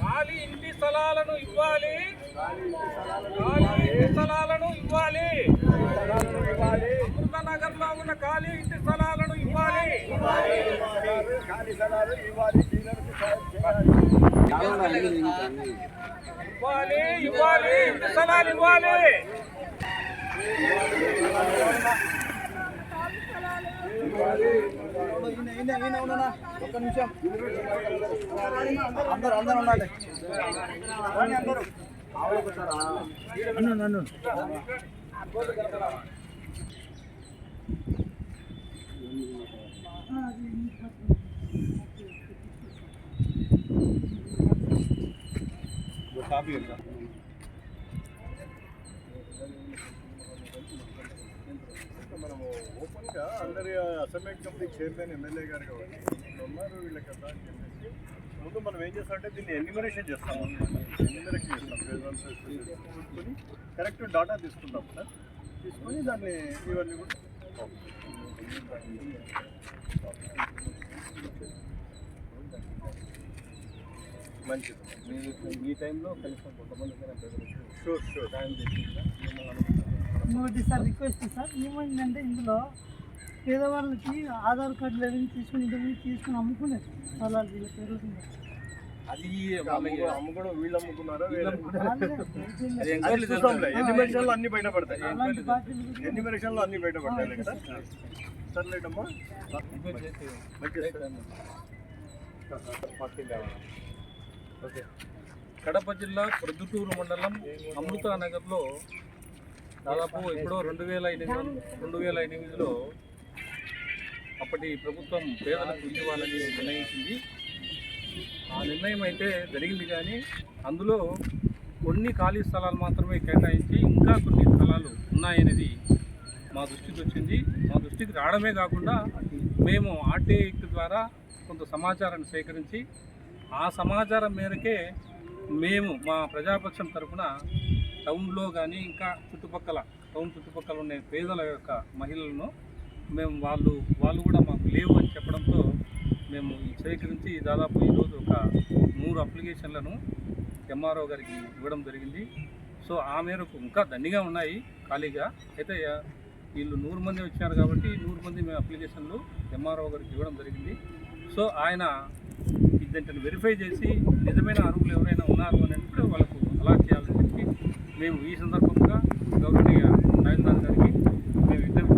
ఖాళీ ఇంటి స్థలాలను ఇవ్వాలి, ఖాళీ ఇంటి స్థలాలను ఇవ్వాలి, అమృతనగర్ లో ఉన్న ఖాళీ ఇంటి స్థలాలను ఇవ్వాలి, ఇవ్వాలి ఇవ్వాలి ఇంటి స్థలాలు ఇవ్వాలి. ఒక్క నిమిషం అందరూ ఉండాలి. నన్ను మనము ఓపెన్గా అందరి అసెంబ్లీ కమిటీ చైర్మన్ ఎమ్మెల్యే గారు కాబట్టి ఉన్నారు వీళ్ళకి కదా అని చెప్పేసి ముందు మనం ఏం చేస్తామంటే దీన్ని ఎన్యూమరేషన్ చేస్తాం అనమాట. ఎన్యూమరేషన్ చేస్తాం చూసుకొని కరెక్ట్ డాటా తీసుకుంటాం సార్. తీసుకొని దాన్ని ఇవన్నీ కూడా మంచిది. మీ టైంలో కనీసం కొంతమంది షూర్ టైం తెచ్చిందా ఇంకోటి సార్ రిక్వెస్ట్ సార్ ఏమైందంటే ఇందులో పేదవాళ్ళకి ఆధార్ కార్డు లేదని తీసుకుని అమ్ముకునేది స్థలాలు వీళ్ళ పేరు అది అమ్ముకోవడం వీళ్ళు అమ్ముకున్నారా ఎన్యూమరేషన్లో అన్ని బయటపడతాయి. ఎన్యూమరేషన్లో అన్ని బయటపడతాయి కదా. సర్లేటమ్మా ఓకే. కడప జిల్లా ప్రొద్దుటూరు మండలం అమృతనగర్లో దాదాపు ఇప్పుడు 2008లో అప్పటి ప్రభుత్వం పేదలకు ఇవ్వాలని నిర్ణయించింది. ఆ నిర్ణయం అయితే జరిగింది, కానీ అందులో కొన్ని ఖాళీ స్థలాలు మాత్రమే కేటాయించి ఇంకా కొన్ని స్థలాలు ఉన్నాయనేది మా దృష్టికి వచ్చింది. మా దృష్టికి రావడమే కాకుండా మేము ఆర్టీఐ ద్వారా కొంత సమాచారాన్ని సేకరించి ఆ సమాచారం మేరకే మేము మా ప్రజాపక్షం తరఫున టౌన్లో కానీ ఇంకా టౌన్ చుట్టుపక్కల ఉండే పేదల యొక్క మహిళలను మేము వాళ్ళు కూడా మాకు లేవు అని చెప్పడంతో మేము సేకరించి దాదాపు ఈరోజు ఒక 3 అప్లికేషన్లను ఎంఆర్ఓ గారికి ఇవ్వడం జరిగింది. సో ఆ మేరకు ఇంకా దండిగా ఉన్నాయి ఖాళీగా. అయితే వీళ్ళు 100 మంది వచ్చారు కాబట్టి 100 మంది మేము అప్లికేషన్లు ఎంఆర్ఓ గారికి ఇవ్వడం జరిగింది. సో ఆయన దీంట్లో వెరిఫై చేసి నిజమైన అర్హులు ఎవరైనా ఉన్నారు అని అంటే వాళ్ళకు అలాట్ చేయాలని చెప్పి మేము ఈ సందర్భంగా గౌరవనీయ తహసీల్దార్ గారికి మేము విజ్ఞప్తి